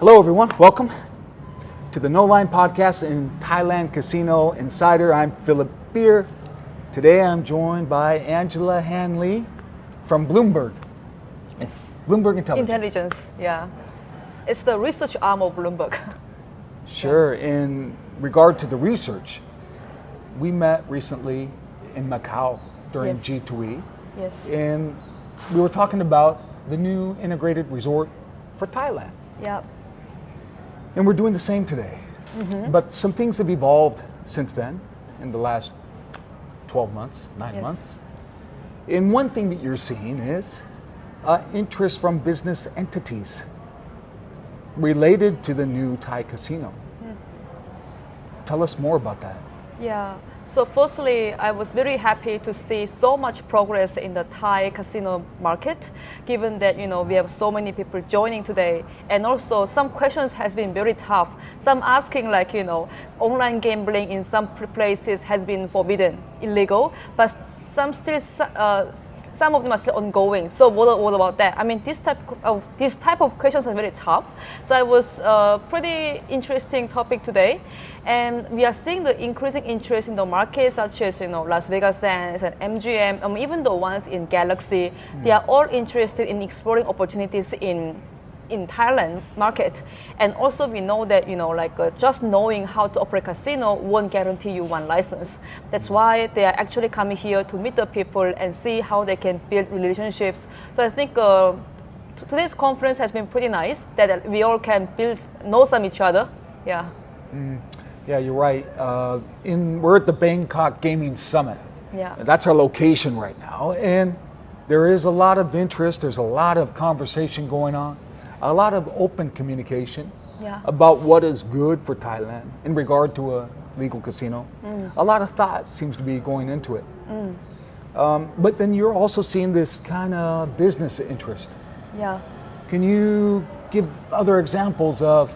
Hello, everyone. Welcome to the No Line Podcast in Thailand Casino Insider. I'm Philip Beer. Today I'm joined by Angela HanLee from Bloomberg. Yes. Bloomberg Intelligence. Intelligence, yeah. It's the research arm of Bloomberg. Sure. In regard to the research, we met recently in Macau during Yes. G2E. Yes. And we were talking about the new integrated resort for Thailand. Yeah. And we're doing the same today. But some things have evolved since then in the last 12 months, 9 Yes. months. And one thing that you're seeing is interest from business entities related to the new Thai casino. Tell us more about that. Yeah. So firstly, I was very happy to see so much progress in the Thai casino market, given that, we have so many people joining today. And also some questions has been very tough. Some asking online gambling in some places has been forbidden, illegal, but some of them are still ongoing. So what about that? I mean, this type of questions are very tough. So it was a pretty interesting topic today. And we are seeing the increasing interest in the market, such as Las Vegas Sands and MGM, even the ones in Galaxy. They are all interested in exploring opportunities in Thailand market. And also we know that just knowing how to operate casino won't guarantee you one license. That's why they are actually coming here to meet the people and see how they can build relationships. So I think today's conference has been pretty nice, that we all can know some each other. Yeah. Yeah, you're right. We're at the Bangkok Gaming Summit. Yeah. That's our location right now. And there is a lot of interest. There's a lot of conversation going on. A lot of open communication about what is good for Thailand in regard to a legal casino. A lot of thought seems to be going into it. But then you're also seeing this kind of business interest. Yeah. Can you give other examples of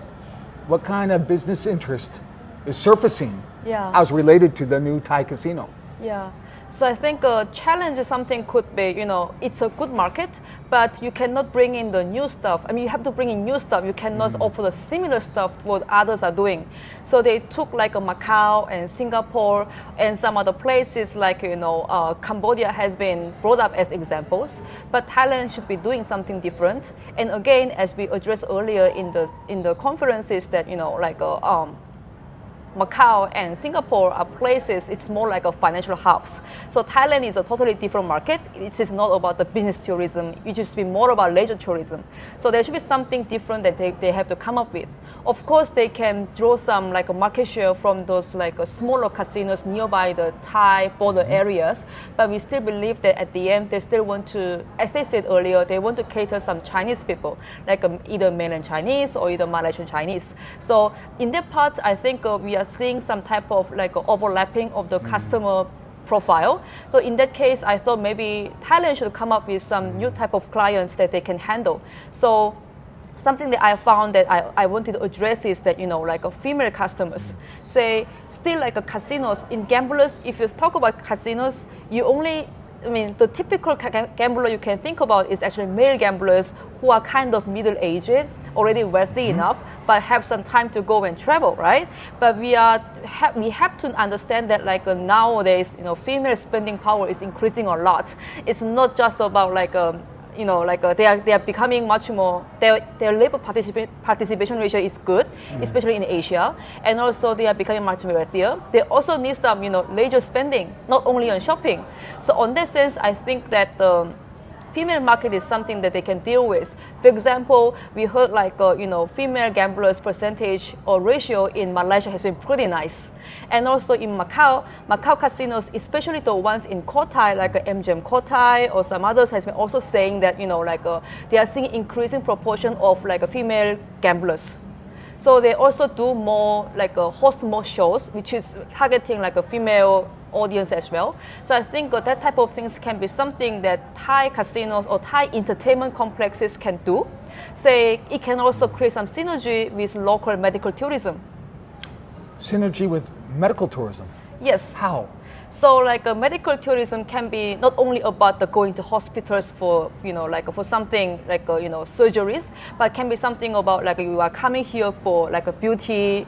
what kind of business interest is surfacing as related to the new Thai casino? Yeah. So I think a challenge is something could be, it's a good market, but you cannot bring in the new stuff. I mean, you have to bring in new stuff. You cannot offer the similar stuff to what others are doing. So they took like a Macau and Singapore and some other places like, Cambodia has been brought up as examples, but Thailand should be doing something different. And again, as we addressed earlier in the conferences that, Macau and Singapore are places, it's more like a financial hubs. So Thailand is a totally different market. It is not about the business tourism. It should be more about leisure tourism. So there should be something different that they have to come up with. Of course, they can draw some a market share from those smaller casinos nearby the Thai border areas. But we still believe that at the end, they still want to, as they said earlier, they want to cater some Chinese people, either mainland Chinese or either Malaysian Chinese. So in that part, I think we are seeing some type of overlapping of the customer profile. So in that case, I thought maybe Thailand should come up with some new type of clients that they can handle. So something that I found that I wanted to address is that, female customers, say, still casinos, in gamblers, if you talk about casinos, the typical gambler you can think about is actually male gamblers who are kind of middle-aged, already wealthy enough, but have some time to go and travel, right? But we have to understand that nowadays, female spending power is increasing a lot. It's not just about they are becoming much more, their labor participation ratio is good, especially in Asia, and also they are becoming much more wealthier. They also need some, leisure spending, not only on shopping. So on that sense, I think that the female market is something that they can deal with. For example, we heard female gamblers percentage or ratio in Malaysia has been pretty nice. And also in Macau casinos, especially the ones in Kotai, like MGM Kotai or some others, has been also saying that, they are seeing increasing proportion of female gamblers. So they also do more, host more shows, which is targeting a female audience as well. So I think that type of things can be something that Thai casinos or Thai entertainment complexes can do. Say, it can also create some synergy with local medical tourism. Synergy with medical tourism? Yes. How? So like medical tourism can be not only about the going to hospitals for, you know, like for something like, you know, surgeries, but can be something about like you are coming here for like a beauty,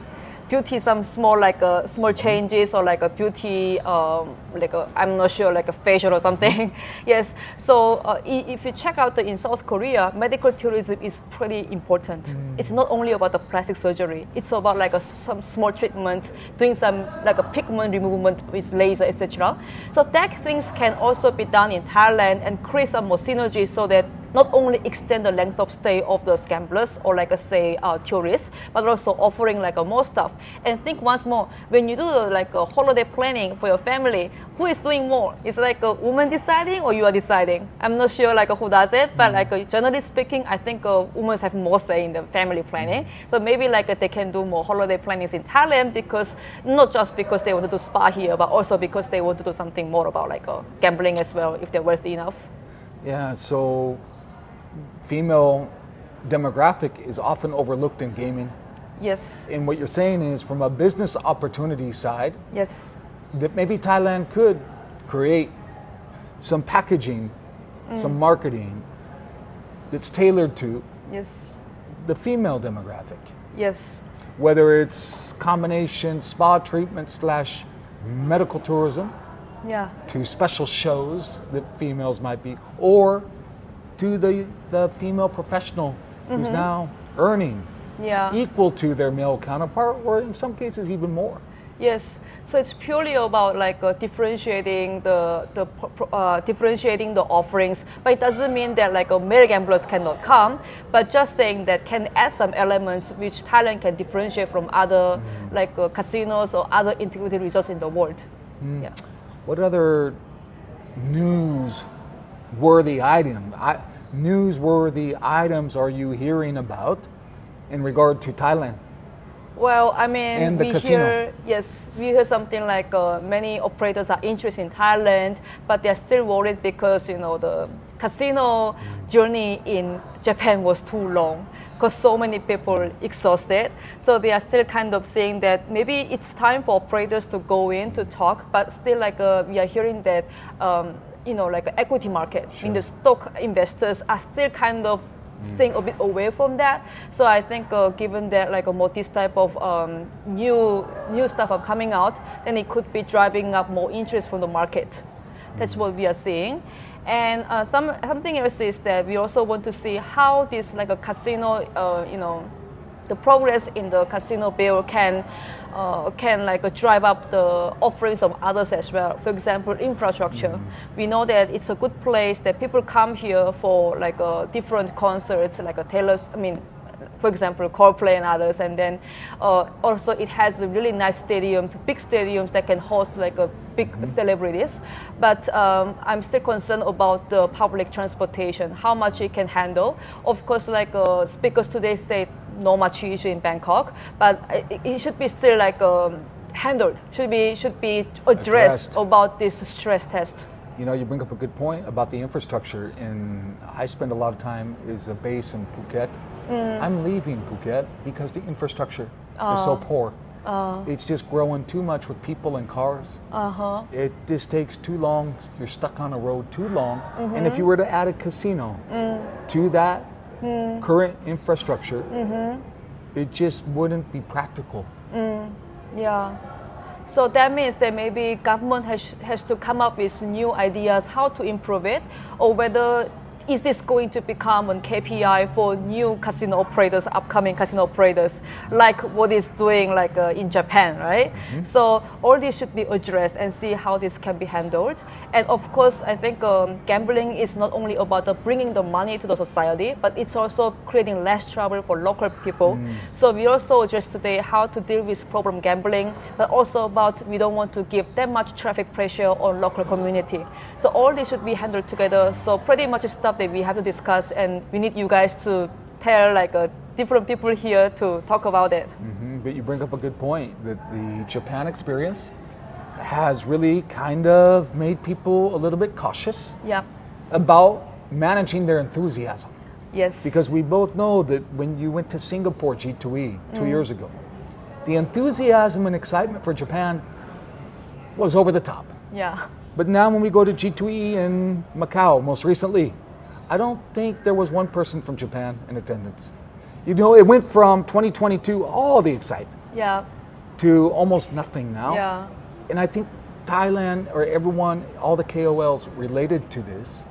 some small like small changes, or like a beauty, like I'm not sure, like a facial or something. Yes. So if you check out in South Korea, medical tourism is pretty important. It's not only about the plastic surgery. It's about like some small treatments, doing some like a pigment removal with laser, etc. So that things can also be done in Thailand and create some more synergy, so that not only extend the length of stay of the gamblers or like say tourists, but also offering like more stuff. And think once more, when you do like a holiday planning for your family, who is doing more? Is it like a woman deciding or you are deciding? I'm not sure like who does it, but like generally speaking, I think women have more say in the family planning. So maybe like they can do more holiday plannings in Thailand, because not just because they want to do spa here, but also because they want to do something more about like gambling as well, if they're wealthy enough. Yeah, so female demographic is often overlooked in gaming. Yes. And what you're saying is, from a business opportunity side, yes, that maybe Thailand could create some packaging, some marketing that's tailored to yes, the female demographic. yes, Whether it's combination spa treatment / medical tourism, yeah, to special shows that females might be, or to the female professional who's now earning equal to their male counterpart, or in some cases even more. Yes, so it's purely about like differentiating differentiating the offerings, but it doesn't mean that like male gamblers cannot come, but just saying that can add some elements which Thailand can differentiate from other like casinos or other integrated resorts in the world. Yeah. What other newsworthy items are you hearing about in regard to Thailand? Well, I mean, and the casino. we hear something like many operators are interested in Thailand, but they're still worried because, you know, the casino journey in Japan was too long, because so many people exhausted. So they are still kind of saying that maybe it's time for operators to go in to talk, but still like we are hearing that, you know, like equity market, in the stock investors are still kind of staying a bit away from that. So I think given that like more this type of new stuff are coming out, then it could be driving up more interest from the market. That's what we are seeing. And something else is that we also want to see how this like a casino, you know, the progress in the casino bill can like drive up the offerings of others as well. For example, infrastructure. We know that it's a good place that people come here for like different concerts, like a Taylor's. I mean, for example, Coldplay and others. And then also it has really nice stadiums, big stadiums that can host like a big celebrities. But I'm still concerned about the public transportation, how much it can handle. Of course, like speakers today say not much issue in Bangkok, but it should be still like handled, should be addressed about this stress test. You know, you bring up a good point about the infrastructure, and I spend a lot of time as a base in Phuket. I'm leaving Phuket because the infrastructure is so poor. It's just growing too much with people and cars. It just takes too long. You're stuck on a road too long. And if you were to add a casino to that current infrastructure, it just wouldn't be practical. Yeah. So that means that maybe government has to come up with new ideas how to improve it, or whether is this going to become a KPI for new casino operators, upcoming casino operators, like what is doing like in Japan, right? So all this should be addressed and see how this can be handled. And of course, I think gambling is not only about bringing the money to the society, but it's also creating less trouble for local people. So we also addressed today how to deal with problem gambling, but also about we don't want to give that much traffic pressure on local community. So all this should be handled together. So pretty much stuff that we have to discuss, and we need you guys to tell like different people here to talk about it. But you bring up a good point that the Japan experience has really kind of made people a little bit cautious about managing their enthusiasm. Yes. Because we both know that when you went to Singapore G2E 2 years ago, the enthusiasm and excitement for Japan was over the top. Yeah. But now when we go to G2E in Macau, most recently, I don't think there was one person from Japan in attendance. You know, it went from 2022, all the excitement, to almost nothing now. Yeah. And I think Thailand, or everyone, all the KOLs related to this,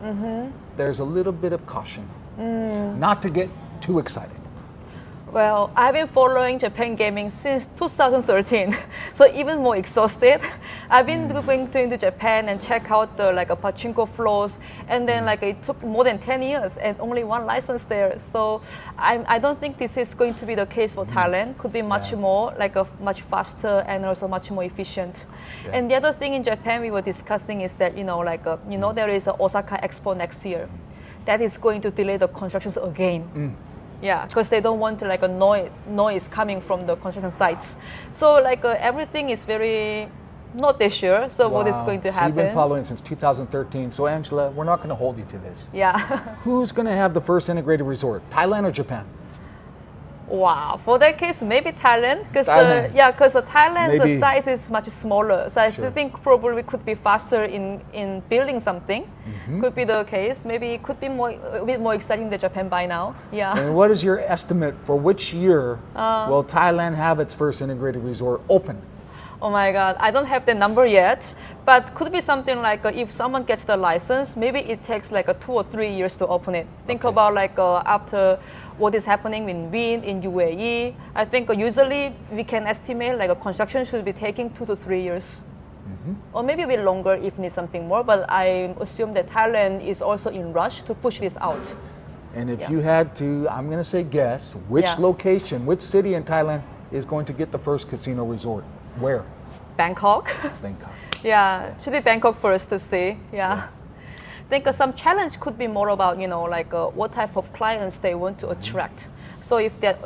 there's a little bit of caution, not to get too excited. Well, I've been following Japan gaming since 2013, so even more exhausted. I've been going into Japan and check out the pachinko floors, and then it took more than 10 years and only one license there. So I don't think this is going to be the case for Thailand. Could be much more much faster and also much more efficient. Yeah. And the other thing in Japan we were discussing is that there is a Osaka Expo next year. That is going to delay the constructions again. Yeah, because they don't want a noise coming from the construction sites. So everything is very not this sure. So what is going to happen? So you've been following since 2013. So Angela, we're not going to hold you to this. Yeah. Who's going to have the first integrated resort, Thailand or Japan? Wow, for that case, maybe Thailand, because Thailand's size is much smaller. So I think probably could be faster in building something. Could be the case. Maybe it could be a bit more exciting than Japan by now. Yeah. And what is your estimate for which year will Thailand have its first integrated resort open? Oh my God, I don't have the number yet, but could be something like if someone gets the license, maybe it takes 2 or 3 years to open it. Think about after what is happening in wind in UAE. I think usually we can estimate a construction should be taking 2 to 3 years. Or maybe a bit longer if need something more, but I assume that Thailand is also in rush to push this out. And if you had to, I'm going to say guess, which location, which city in Thailand is going to get the first casino resort? Where? Bangkok. Bangkok. Yeah, should be Bangkok first to see. Yeah. I think some challenge could be more about, what type of clients they want to attract. So if that,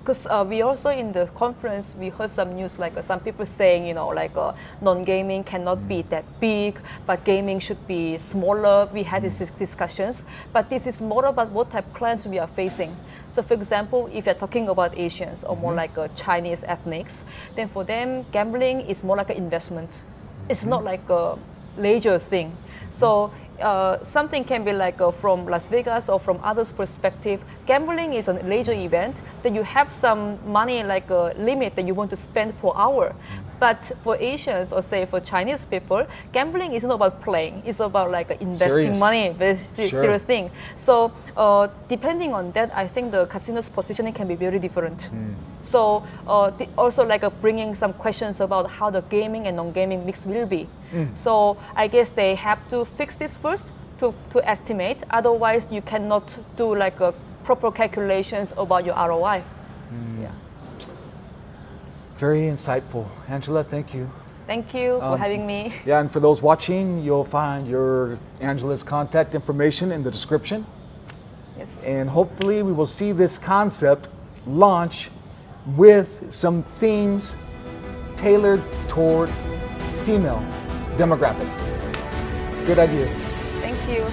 because we also in the conference, we heard some news, some people saying, non-gaming cannot be that big, but gaming should be smaller. We had these discussions, but this is more about what type of clients we are facing. So for example, if you're talking about Asians or more Chinese ethnics, then for them, gambling is more like an investment. It's not like a leisure thing. So something can be from Las Vegas or from others' perspective, gambling is a leisure event, that you have some money, a limit that you want to spend per hour. But for Asians, or say for Chinese people, gambling is not about playing. It's about investing money, very serious thing. So depending on that, I think the casino's positioning can be very different. So also bringing some questions about how the gaming and non-gaming mix will be. So I guess they have to fix this first to estimate. Otherwise, you cannot do a proper calculations about your ROI. Yeah. Very insightful. Angela, thank you. Thank you for having me. Yeah, and for those watching, you'll find Angela's contact information in the description. Yes. And hopefully we will see this concept launch with some themes tailored toward female demographic. Good idea. Thank you.